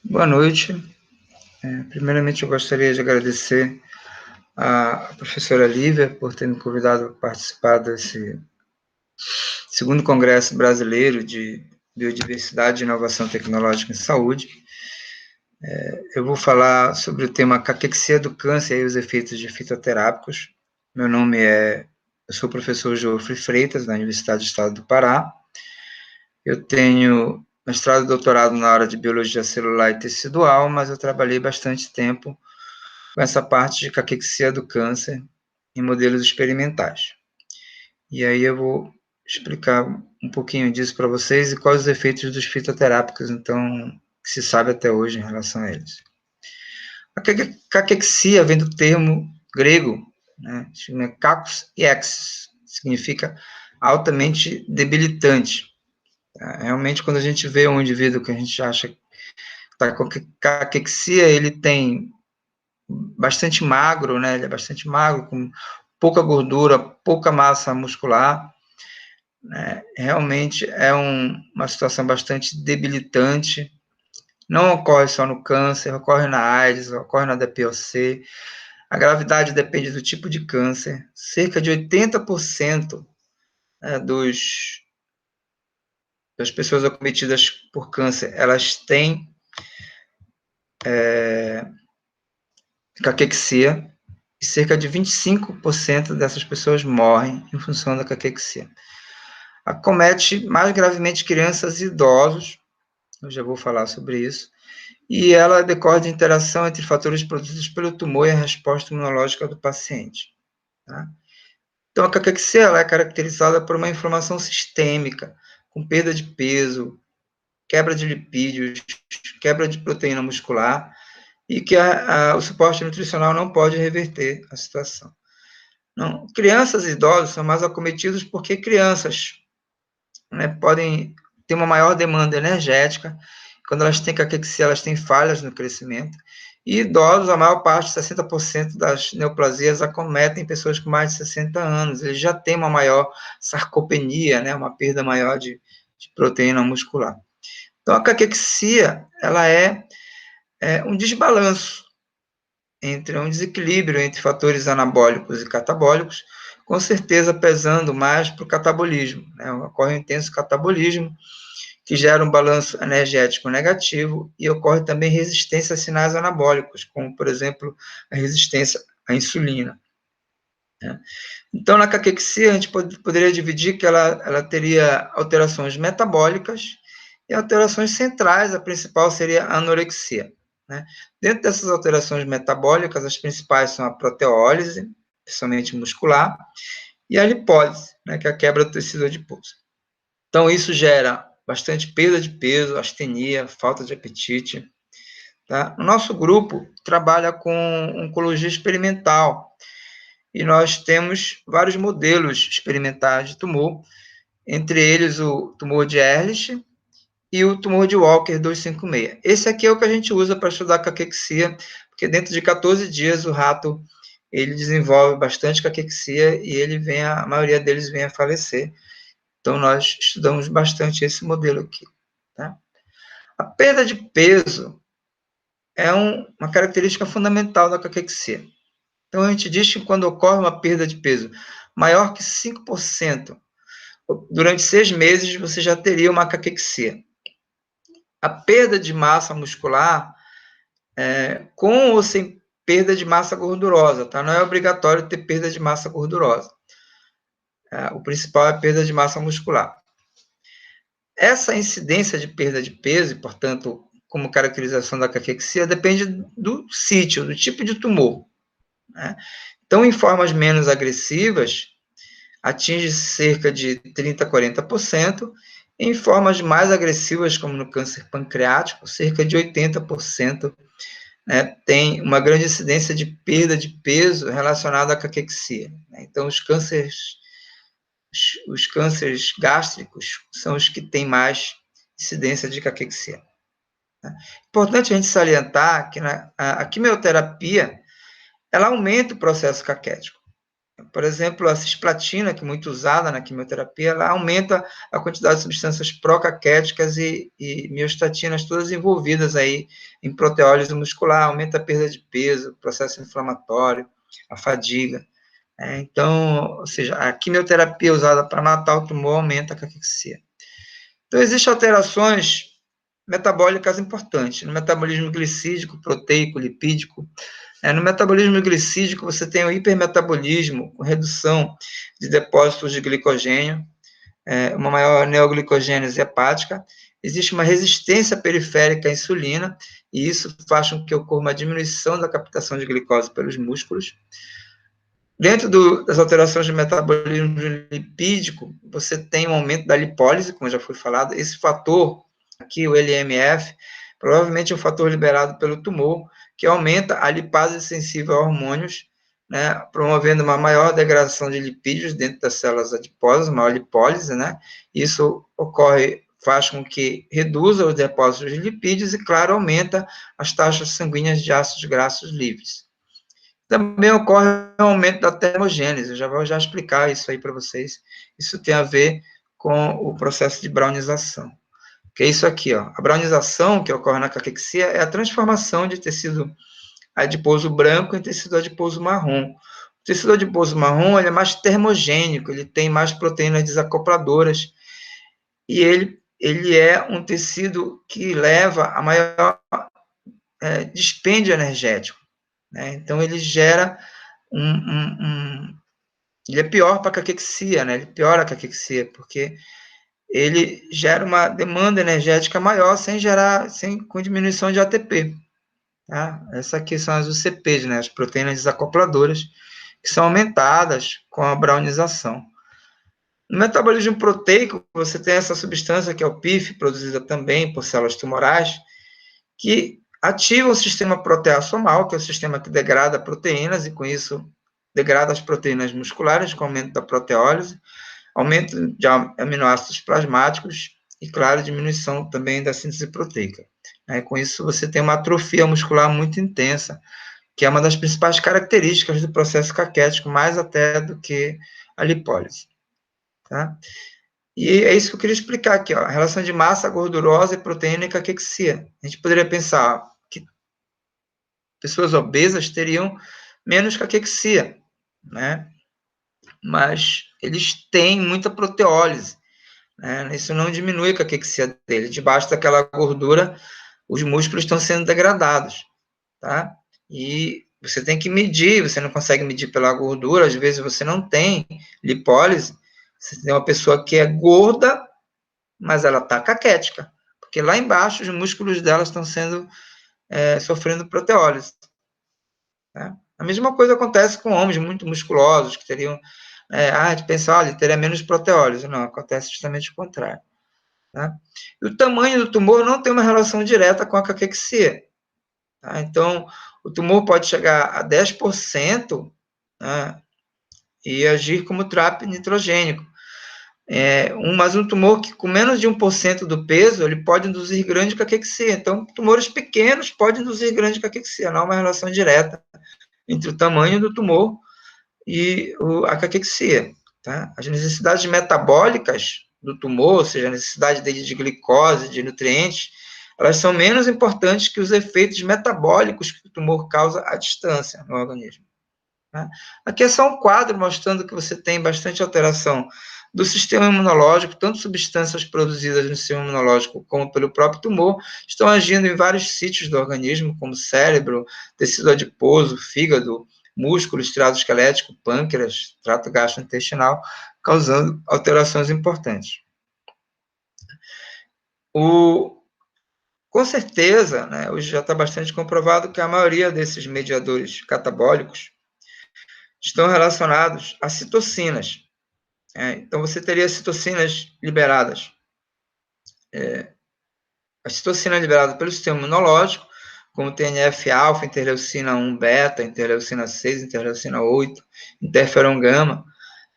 Boa noite. Primeiramente, eu gostaria de agradecer à professora Lívia por ter me convidado a participar desse segundo Congresso Brasileiro de Biodiversidade e Inovação Tecnológica em Saúde. Eu vou falar sobre o tema caquexia do câncer e os efeitos de fitoterápicos. Eu sou o professor Geoffrey Freitas, da Universidade do Estado do Pará. Eu tenho mestrado e doutorado na área de biologia celular e tecidual, mas eu trabalhei bastante tempo com essa parte de caquexia do câncer em modelos experimentais. E aí eu vou explicar um pouquinho disso para vocês e quais os efeitos dos fitoterápicos, então, que se sabe até hoje em relação a eles. A caquexia vem do termo grego, né, cacos e exis, significa altamente debilitante. Realmente, quando a gente vê um indivíduo que a gente acha que está com caquexia, ele tem bastante magro, né? Ele é bastante magro, com pouca gordura, pouca massa muscular. Né? Realmente é uma situação bastante debilitante. Não ocorre só no câncer, ocorre na AIDS, ocorre na DPOC. A gravidade depende do tipo de câncer. Cerca de 80%, né, das pessoas acometidas por câncer, elas têm caquexia, e cerca de 25% dessas pessoas morrem em função da caquexia. Acomete mais gravemente crianças e idosos, eu já vou falar sobre isso, e ela decorre de interação entre fatores produzidos pelo tumor e a resposta imunológica do paciente. Tá? Então, a caquexia ela é caracterizada por uma inflamação sistêmica, com perda de peso, quebra de lipídios, quebra de proteína muscular, e que o suporte nutricional não pode reverter a situação. Não, crianças e idosos são mais acometidos porque crianças, né, podem ter uma maior demanda energética. Quando elas têm caquexia, elas têm falhas no crescimento. E idosos, a maior parte, 60% das neoplasias acometem pessoas com mais de 60 anos. Eles já têm uma maior sarcopenia, né, uma perda maior de proteína muscular. Então, a caquexia, ela é um desbalanço entre um desequilíbrio entre fatores anabólicos e catabólicos, com certeza pesando mais para o catabolismo. Né? Ocorre um intenso catabolismo, que gera um balanço energético negativo, e ocorre também resistência a sinais anabólicos, como, por exemplo, a resistência à insulina. Né? Então, na caquexia, a gente poderia dividir que ela teria alterações metabólicas e alterações centrais. A principal seria a anorexia. Né? Dentro dessas alterações metabólicas, as principais são a proteólise, principalmente muscular, e a lipólise, né, que é a quebra do tecido adiposo. Então, isso gera bastante perda de peso, astenia, falta de apetite. Tá? O nosso grupo trabalha com oncologia experimental, e nós temos vários modelos experimentais de tumor, entre eles o tumor de Ehrlich e o tumor de Walker 256. Esse aqui é o que a gente usa para estudar caquexia, porque dentro de 14 dias o rato ele desenvolve bastante caquexia e a maioria deles vem a falecer. Então, nós estudamos bastante esse modelo aqui. Tá? A perda de peso é uma característica fundamental da caquexia. Então, a gente diz que quando ocorre uma perda de peso maior que 5%, durante 6 meses você já teria uma caquexia. A perda de massa muscular, com ou sem perda de massa gordurosa, tá? Não é obrigatório ter perda de massa gordurosa. O principal é a perda de massa muscular. Essa incidência de perda de peso, e, portanto, como caracterização da caquexia, depende do sítio, do tipo de tumor. Né? Então, em formas menos agressivas, atinge cerca de 30% a 40%, em formas mais agressivas, como no câncer pancreático, cerca de 80%, né, tem uma grande incidência de perda de peso relacionada à caquexia. Né? Então, os cânceres gástricos são os que têm mais incidência de caquexia. Importante a gente salientar que a quimioterapia ela aumenta o processo caquético. Por exemplo, a cisplatina, que é muito usada na quimioterapia, ela aumenta a quantidade de substâncias procaquéticas e miostatinas, todas envolvidas aí em proteólise muscular, aumenta a perda de peso, processo inflamatório, a fadiga. Então, ou seja, a quimioterapia usada para matar o tumor aumenta a caquexia. Então, existem alterações metabólicas importantes, no metabolismo glicídico, proteico, lipídico. No metabolismo glicídico, você tem o hipermetabolismo, com redução de depósitos de glicogênio, uma maior neoglicogênese hepática, existe uma resistência periférica à insulina, e isso faz com que ocorra uma diminuição da captação de glicose pelos músculos. Dentro das alterações de metabolismo lipídico, você tem um aumento da lipólise, como já foi falado. Esse fator aqui, o LMF, provavelmente é um fator liberado pelo tumor, que aumenta a lipase sensível a hormônios, né, promovendo uma maior degradação de lipídios dentro das células adiposas, maior lipólise, né? Isso faz com que reduza os depósitos de lipídios e, claro, aumenta as taxas sanguíneas de ácidos graxos livres. Também ocorre um aumento da termogênese, eu já vou explicar isso aí para vocês. Isso tem a ver com o processo de brownização. Que é isso aqui, ó. A brownização que ocorre na caquexia é a transformação de tecido adiposo branco em tecido adiposo marrom. O tecido adiposo marrom ele é mais termogênico, ele tem mais proteínas desacopladoras, e ele é um tecido que leva a maior dispêndio energético. Né? Então, ele gera ele é pior para a caquexia, né? Ele piora a caquexia, porque ele gera uma demanda energética maior com diminuição de ATP. Tá? Essas aqui são as UCPs, né? As proteínas desacopladoras, que são aumentadas com a brownização. No metabolismo proteico, você tem essa substância que é o PIF, produzida também por células tumorais, que ativa o sistema proteassomal, que é o sistema que degrada proteínas, e com isso degrada as proteínas musculares, com aumento da proteólise, aumento de aminoácidos plasmáticos e, claro, diminuição também da síntese proteica. Com isso, você tem uma atrofia muscular muito intensa, que é uma das principais características do processo caquético, mais até do que a lipólise. Tá? E é isso que eu queria explicar aqui, ó, a relação de massa gordurosa e proteína e caquexia. A gente poderia pensar que pessoas obesas teriam menos caquexia, né? Mas eles têm muita proteólise, né? Isso não diminui a caquexia dele. Debaixo daquela gordura, os músculos estão sendo degradados, tá? E você tem que medir, você não consegue medir pela gordura, às vezes você não tem lipólise, você tem uma pessoa que é gorda, mas ela está caquética, porque lá embaixo os músculos dela estão sofrendo proteólise. Tá? A mesma coisa acontece com homens muito musculosos, que teriam, de pensar, olha, teria menos proteólise. Não, acontece justamente o contrário. Tá? E o tamanho do tumor não tem uma relação direta com a caquexia. Tá? Então, o tumor pode chegar a 10%, né, e agir como trap nitrogênico. Mas um tumor que com menos de 1% do peso, ele pode induzir grande caquexia. Então, tumores pequenos podem induzir grande caquexia. Não há uma relação direta entre o tamanho do tumor e a caquexia. Tá? As necessidades metabólicas do tumor, ou seja, a necessidade dele de glicose, de nutrientes, elas são menos importantes que os efeitos metabólicos que o tumor causa à distância no organismo. Tá? Aqui é só um quadro mostrando que você tem bastante alteração do sistema imunológico, tanto substâncias produzidas no sistema imunológico como pelo próprio tumor, estão agindo em vários sítios do organismo, como cérebro, tecido adiposo, fígado, músculo, estriado esquelético, pâncreas, trato gastrointestinal, causando alterações importantes. Com certeza, né, hoje já está bastante comprovado que a maioria desses mediadores catabólicos estão relacionados a citocinas. Então, você teria citocinas liberadas. A citocina liberada pelo sistema imunológico, como TNF-alfa, interleucina 1 beta, interleucina 6, interleucina 8, interferon gama,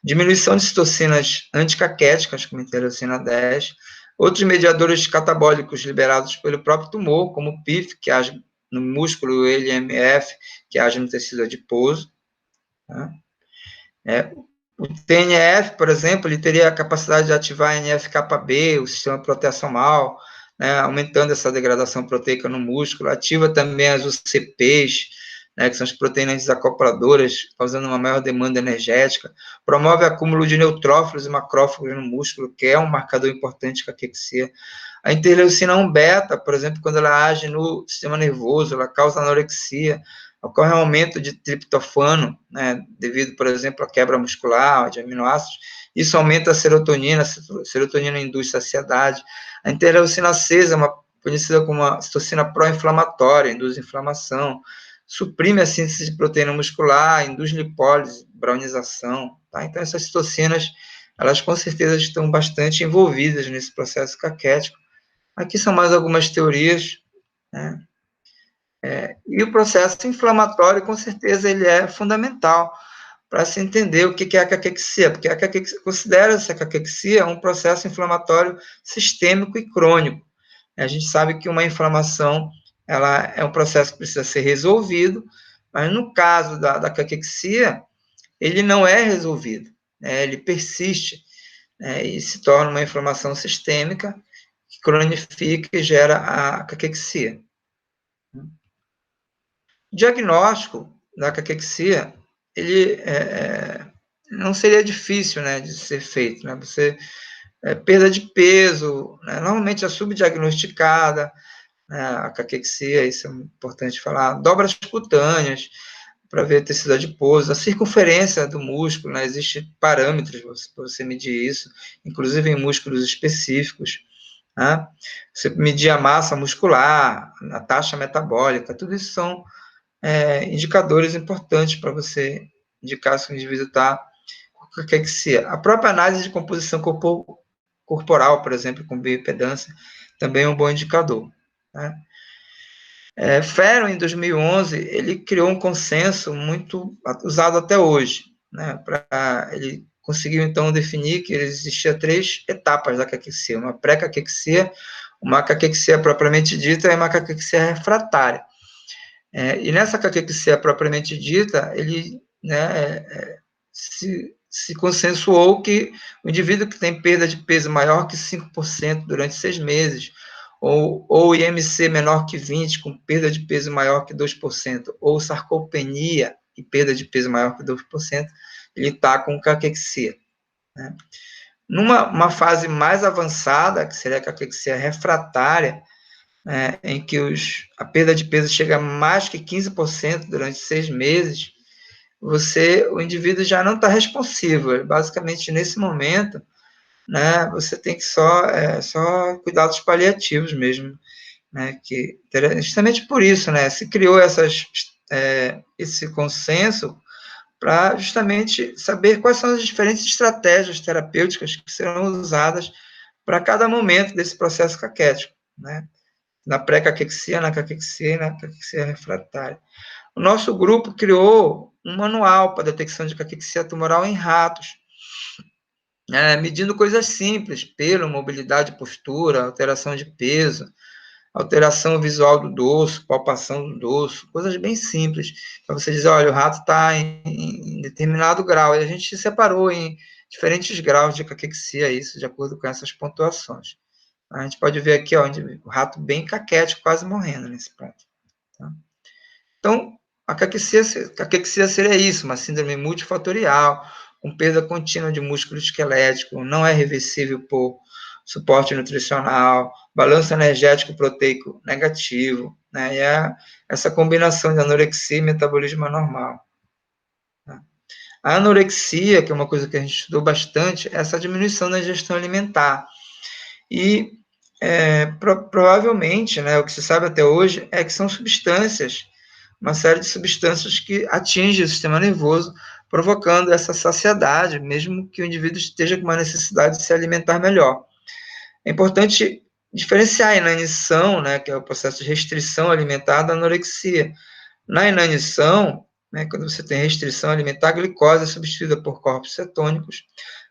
diminuição de citocinas anticaquéticas, como interleucina 10, outros mediadores catabólicos liberados pelo próprio tumor, como o PIF, que age no músculo, o LMF, que age no tecido adiposo. Tá? O TNF, por exemplo, ele teria a capacidade de ativar NF-κB, o sistema proteasomal, né, aumentando essa degradação proteica no músculo, ativa também as UCPs, né, que são as proteínas desacopladoras, causando uma maior demanda energética, promove acúmulo de neutrófilos e macrófagos no músculo, que é um marcador importante de caquexia. A interleucina 1-beta, por exemplo, quando ela age no sistema nervoso, ela causa anorexia, ocorre um aumento de triptofano, né, devido, por exemplo, à quebra muscular, de aminoácidos, isso aumenta a serotonina induz saciedade. A interleucina 6 é conhecida como uma citocina pró-inflamatória, induz inflamação, suprime a síntese de proteína muscular, induz lipólise, brownização, tá? Então, essas citocinas, elas com certeza estão bastante envolvidas nesse processo caquético. Aqui são mais algumas teorias, né? E o processo inflamatório, com certeza, ele é fundamental para se entender o que é a caquexia, porque a caquexia, considera-se a caquexia um processo inflamatório sistêmico e crônico. A gente sabe que uma inflamação, ela é um processo que precisa ser resolvido, mas no caso da caquexia, ele não é resolvido, né? Ele persiste, né? E se torna uma inflamação sistêmica, que cronifica e gera a caquexia. O diagnóstico da caquexia, ele não seria difícil, né, de ser feito, né? Você perda de peso, né? Normalmente é subdiagnosticada, né, a caquexia, isso é importante falar, dobras cutâneas para ver tecido adiposo, a circunferência do músculo, né? Existem parâmetros para você medir isso, inclusive em músculos específicos, né? Você medir a massa muscular, a taxa metabólica, tudo isso são indicadores importantes para você indicar se o indivíduo está com caquexia. A própria análise de composição corporal, por exemplo, com bioimpedância, também é um bom indicador, né? Ferro, em 2011, ele criou um consenso muito usado até hoje, né? Ele conseguiu, então, definir que existia 3 etapas da caquexia, uma pré-caquexia, uma caquexia propriamente dita e uma caquexia refratária. E nessa caquexia propriamente dita, ele, né, se consensuou que o indivíduo que tem perda de peso maior que 5% durante 6 meses, ou IMC menor que 20, com perda de peso maior que 2%, ou sarcopenia e perda de peso maior que 2%, ele está com caquexia, né? Numa fase mais avançada, que seria a caquexia refratária, em que a perda de peso chega a mais que 15% durante 6 meses, o indivíduo já não está responsivo. Basicamente, nesse momento, né, você tem que só cuidados paliativos mesmo, né, que justamente por isso, né, se criou esse consenso para justamente saber quais são as diferentes estratégias terapêuticas que serão usadas para cada momento desse processo caquético, né? Na pré-caquexia, na caquexia e na caquexia refratária. O nosso grupo criou um manual para detecção de caquexia tumoral em ratos, medindo coisas simples, pelo, mobilidade, postura, alteração de peso, alteração visual do dorso, palpação do dorso, coisas bem simples, para você dizer, olha, o rato está em determinado grau, e a gente separou em diferentes graus de caquexia, isso, de acordo com essas pontuações. A gente pode ver aqui, ó, o rato bem caquético, quase morrendo nesse ponto. Tá? Então, a caquexia seria isso, uma síndrome multifatorial, com perda contínua de músculo esquelético, não é reversível por suporte nutricional, balanço energético proteico negativo, né? E essa combinação de anorexia e metabolismo anormal. Tá? A anorexia, que é uma coisa que a gente estudou bastante, é essa diminuição da ingestão alimentar. E provavelmente, né, o que se sabe até hoje é que são substâncias, uma série de substâncias que atingem o sistema nervoso, provocando essa saciedade, mesmo que o indivíduo esteja com uma necessidade de se alimentar melhor. É importante diferenciar a inanição, né, que é o processo de restrição alimentar, da anorexia. Na inanição, né, quando você tem restrição alimentar, a glicose é substituída por corpos cetônicos,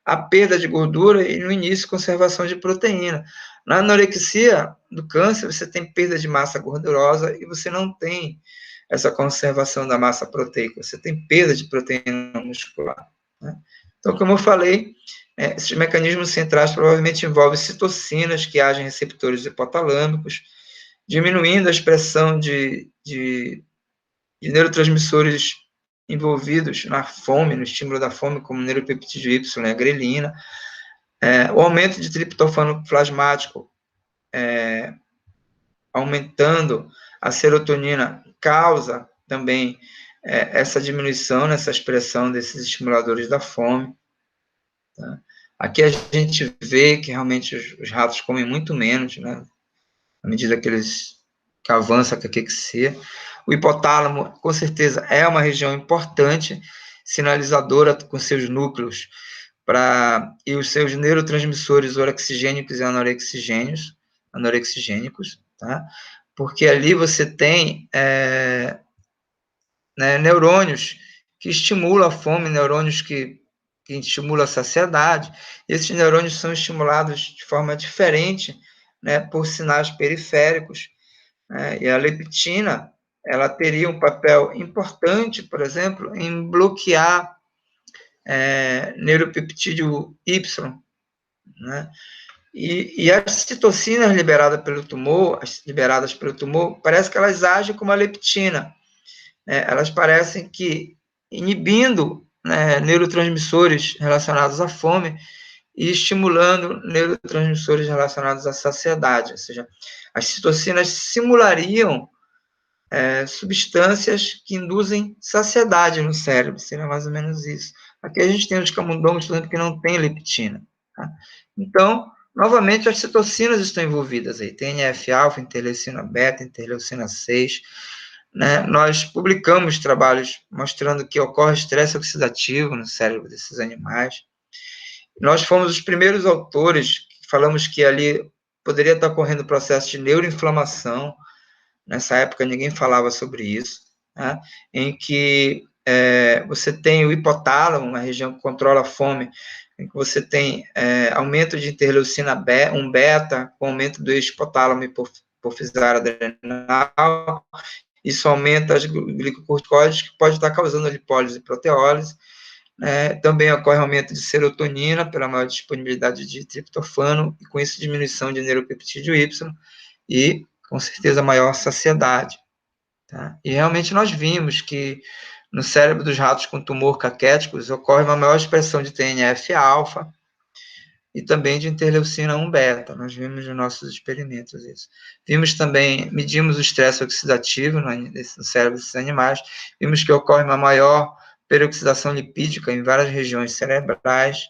a perda de gordura e, no início, conservação de proteína. Na anorexia do câncer, você tem perda de massa gordurosa e você não tem essa conservação da massa proteica, você tem perda de proteína muscular. né? Então, como eu falei, esses mecanismos centrais provavelmente envolvem citocinas que agem em receptores hipotalâmicos, diminuindo a expressão de neurotransmissores envolvidos na fome, no estímulo da fome, como o neuropeptídeo Y, a grelina, o aumento de triptofano plasmático, aumentando a serotonina, causa também essa diminuição nessa expressão desses estimuladores da fome. Tá? Aqui a gente vê que realmente os ratos comem muito menos, né? À medida que avança a caquexia. O hipotálamo, com certeza, é uma região importante, sinalizadora com seus núcleos e os seus neurotransmissores orexigênicos e anorexigênicos, tá? Porque ali você tem neurônios que estimulam a fome, neurônios que estimulam a saciedade. Esses neurônios são estimulados de forma diferente, né, por sinais periféricos, e a leptina, ela teria um papel importante, por exemplo, em bloquear neuropeptídeo Y, né? E as citocinas liberadas pelo tumor, parece que elas agem como a leptina, né? Elas parecem que inibindo, né, neurotransmissores relacionados à fome e estimulando neurotransmissores relacionados à saciedade, ou seja, as citocinas simulariam substâncias que induzem saciedade no cérebro, seria mais ou menos isso. Aqui a gente tem os camundongos, por exemplo, que não tem leptina. Tá? Então, novamente, as citocinas estão envolvidas aí, TNF-alfa, interleucina beta, interleucina 6. Né? Nós publicamos trabalhos mostrando que ocorre estresse oxidativo no cérebro desses animais. Nós fomos os primeiros autores que falamos que ali poderia estar ocorrendo processo de neuroinflamação. Nessa época ninguém falava sobre isso, né? Em que você tem o hipotálamo, uma região que controla a fome, em que você tem aumento de interleucina 1 beta, com aumento do eixo hipotálamo hipofisário adrenal, isso aumenta as glicocorticoides, que pode estar causando lipólise e proteólise. Também ocorre aumento de serotonina, pela maior disponibilidade de triptofano, e com isso diminuição de neuropeptídeo Y, e com certeza maior saciedade. Tá? E realmente nós vimos que no cérebro dos ratos com tumor caquéticos ocorre uma maior expressão de TNF-alfa e também de interleucina 1 beta. Nós vimos nos nossos experimentos isso. Vimos também, medimos o estresse oxidativo no cérebro desses animais, vimos que ocorre uma maior peroxidação lipídica em várias regiões cerebrais,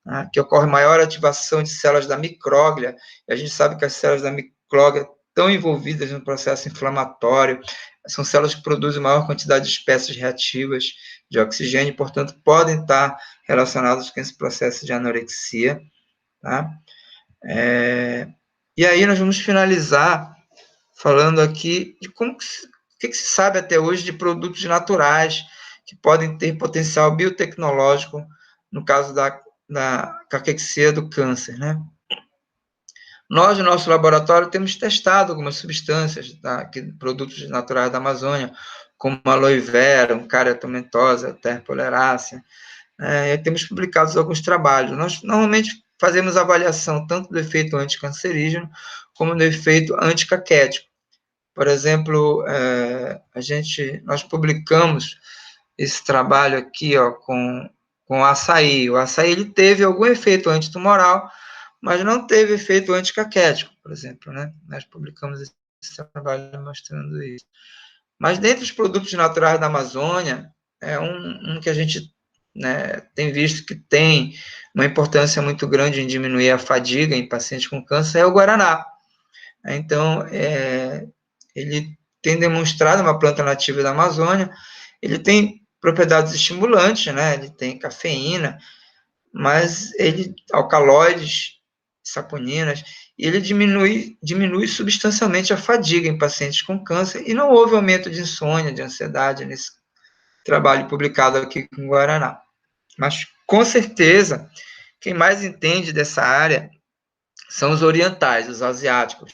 tá? Que ocorre maior ativação de células da micróglia, e a gente sabe que as células da micróglia estão envolvidas no processo inflamatório, são células que produzem maior quantidade de espécies reativas de oxigênio, e, portanto, podem estar relacionadas com esse processo de anorexia. Tá? E aí nós vamos finalizar falando aqui de o que se sabe até hoje de produtos naturais que podem ter potencial biotecnológico no caso da caquexia do câncer, né? Nós, no nosso laboratório, temos testado algumas substâncias, produtos naturais da Amazônia, como a aloe vera, um cariotomentosa, terpolerácea, e temos publicado alguns trabalhos. Nós, normalmente, fazemos avaliação tanto do efeito anticancerígeno como do efeito anticaquético. Por exemplo, nós publicamos esse trabalho aqui, ó, com o açaí. O açaí ele teve algum efeito antitumoral, mas não teve efeito anticaquético, por exemplo, né? Nós publicamos esse trabalho mostrando isso. Mas dentre os produtos naturais da Amazônia, um que a gente, né, tem visto que tem uma importância muito grande em diminuir a fadiga em pacientes com câncer é o guaraná. Então, ele tem demonstrado, uma planta nativa da Amazônia, ele tem propriedades estimulantes, né? Ele tem cafeína, mas alcaloides, saponinas, e ele diminui substancialmente a fadiga em pacientes com câncer, e não houve aumento de insônia, de ansiedade nesse trabalho publicado aqui com Guaraná. Mas, com certeza, quem mais entende dessa área são os orientais, os asiáticos.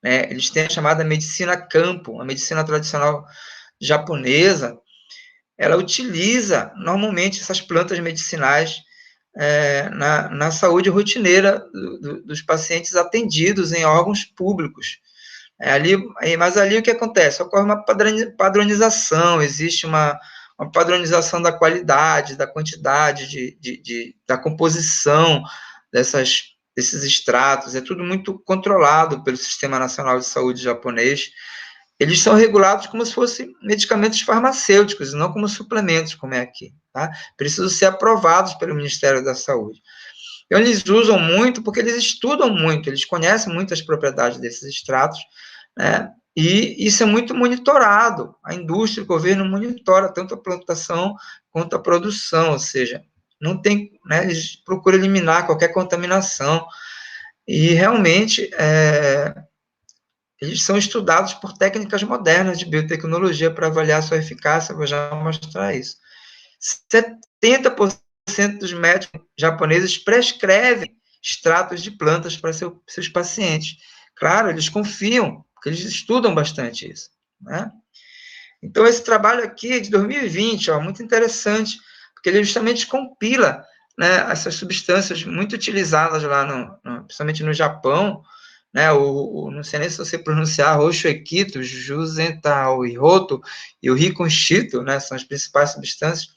Né? Eles têm a chamada medicina campo, a medicina tradicional japonesa, ela utiliza normalmente essas plantas medicinais na saúde rotineira dos pacientes atendidos em órgãos públicos. Mas ali o que acontece? Ocorre uma padronização, existe uma padronização da qualidade, da quantidade, da composição desses extratos, é tudo muito controlado pelo Sistema Nacional de Saúde japonês. Eles são regulados como se fossem medicamentos farmacêuticos, não como suplementos, como é aqui. Tá? Precisam ser aprovados pelo Ministério da Saúde. Então, eles usam muito porque eles estudam muito, eles conhecem muito as propriedades desses extratos, né? E isso é muito monitorado. A indústria, o governo monitora tanto a plantação quanto a produção, ou seja, não tem, né, eles procuram eliminar qualquer contaminação. E realmente eles são estudados por técnicas modernas de biotecnologia para avaliar sua eficácia, vou já mostrar isso. 70% dos médicos japoneses prescrevem extratos de plantas para seus pacientes. Claro, eles confiam, porque eles estudam bastante isso, né? Então, esse trabalho aqui é de 2020, ó, muito interessante, porque ele justamente compila, né, essas substâncias muito utilizadas lá, principalmente no Japão, né, não sei nem se você pronunciar, Roxoekito, Juzental e Roto e o Riconchito, né, são as principais substâncias,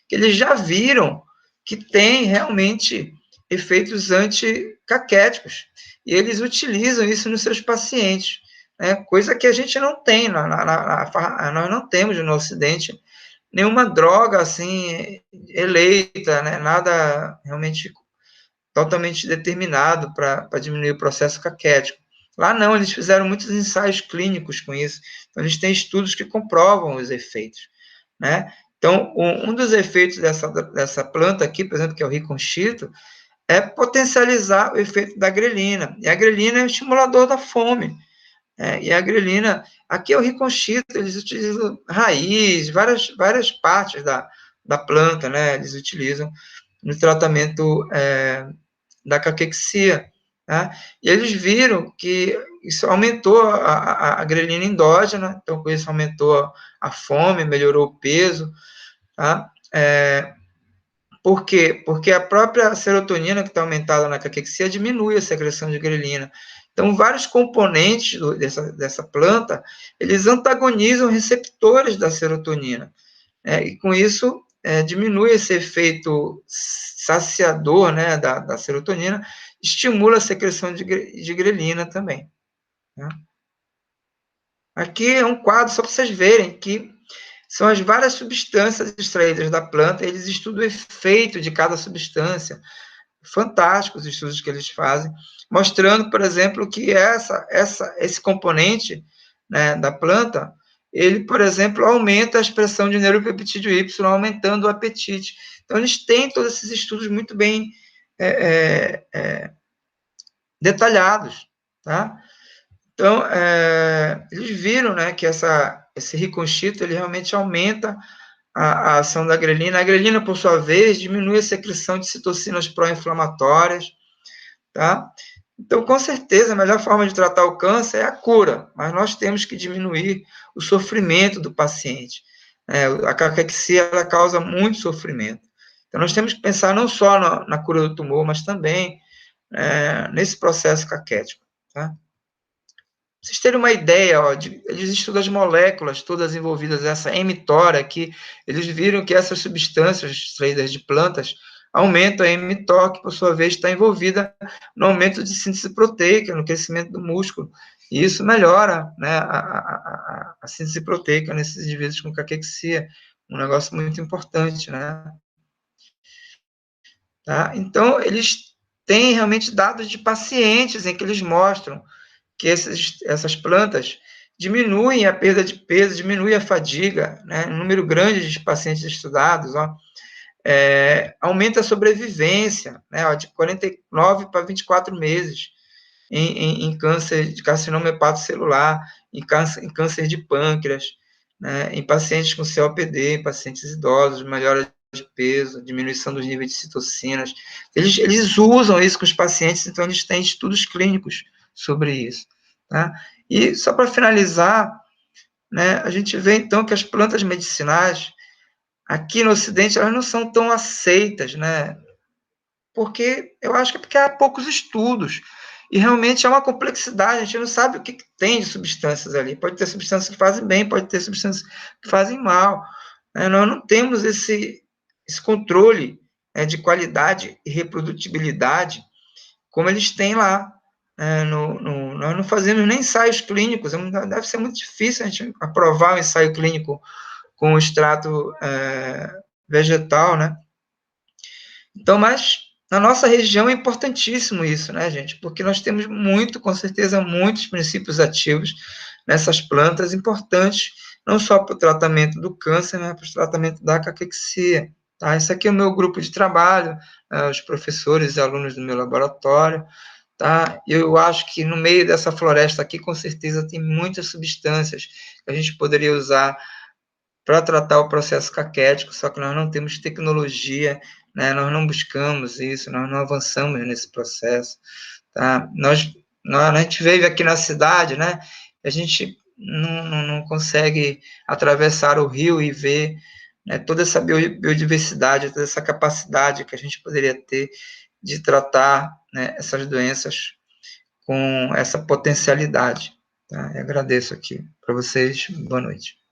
que eles já viram que tem realmente efeitos anticaquéticos, e eles utilizam isso nos seus pacientes, né, coisa que a gente não tem, nós não temos no Ocidente nenhuma droga assim eleita, né, nada realmente totalmente determinado para diminuir o processo caquético. Lá não, eles fizeram muitos ensaios clínicos com isso, então eles têm estudos que comprovam os efeitos, né? Então, um dos efeitos dessa planta aqui, por exemplo, que é o riconchito, é potencializar o efeito da grelina, e a grelina é o estimulador da fome, e a grelina, aqui é o riconchito, eles utilizam raiz, várias partes da planta, né? Eles utilizam no tratamento da caquexia, tá? E eles viram que isso aumentou a grelina endógena, então com isso aumentou a fome, melhorou o peso, tá? Por quê? Porque a própria serotonina que está aumentada na caquexia diminui a secreção de grelina. Então, vários componentes dessa planta, eles antagonizam receptores da serotonina, e com isso diminui esse efeito saciador, né, da serotonina, estimula a secreção de grelina também. Né? Aqui é um quadro só para vocês verem que são as várias substâncias extraídas da planta, eles estudam o efeito de cada substância. Fantásticos os estudos que eles fazem, mostrando, por exemplo, que esse componente, né, da planta, ele, por exemplo, aumenta a expressão de neuropeptídeo Y, aumentando o apetite. Então, eles têm todos esses estudos muito bem detalhados, tá? Então, eles viram, né, que esse riconchito, ele realmente aumenta a ação da grelina. A grelina, por sua vez, diminui a secreção de citocinas pró-inflamatórias, tá? Então, com certeza, a melhor forma de tratar o câncer é a cura, mas nós temos que diminuir o sofrimento do paciente. A caquexia, ela causa muito sofrimento. Então, nós temos que pensar não só na cura do tumor, mas também nesse processo caquético, tá? Vocês terem uma ideia, ó, eles estudam as moléculas todas envolvidas nessa mTOR aqui, eles viram que essas substâncias extraídas de plantas aumentam a mTOR, que por sua vez está envolvida no aumento de síntese proteica, no crescimento do músculo, e isso melhora, né, a síntese proteica nesses indivíduos com caquexia, um negócio muito importante, né? Tá? Então, eles têm realmente dados de pacientes em que eles mostram que essas plantas diminuem a perda de peso, diminuem a fadiga, né? Um número grande de pacientes estudados, ó, aumenta a sobrevivência, né? Ó, de 49 para 24 meses em câncer de carcinoma hepatocelular, em câncer de pâncreas, né? Em pacientes com COPD, em pacientes idosos, melhora de peso, diminuição dos níveis de citocinas. Eles usam isso com os pacientes, então eles têm estudos clínicos sobre isso. Tá? E só para finalizar, né, a gente vê então que as plantas medicinais, aqui no Ocidente, elas não são tão aceitas, né? Porque eu acho que é porque há poucos estudos. E realmente é uma complexidade, a gente não sabe o que tem de substâncias ali. Pode ter substâncias que fazem bem, pode ter substâncias que fazem mal. Né? Nós não temos esse controle, né, de qualidade e reprodutibilidade como eles têm lá. Nós não fazemos nem ensaios clínicos, deve ser muito difícil a gente aprovar um ensaio clínico com o extrato vegetal, né? Então, mas na nossa região é importantíssimo isso, né, gente? Porque nós temos muito, com certeza, muitos princípios ativos nessas plantas importantes, não só para o tratamento do câncer, mas para o tratamento da caquexia. Tá? Esse aqui é o meu grupo de trabalho, os professores e alunos do meu laboratório. Tá? Eu acho que no meio dessa floresta aqui, com certeza, tem muitas substâncias que a gente poderia usar para tratar o processo caquético, só que nós não temos tecnologia, né? Nós não buscamos isso, nós não avançamos nesse processo. Tá? A gente vive aqui na cidade, né? A gente não consegue atravessar o rio e ver, né, toda essa biodiversidade, toda essa capacidade que a gente poderia ter de tratar, né, essas doenças com essa potencialidade. Tá? Eu agradeço aqui para vocês. Boa noite.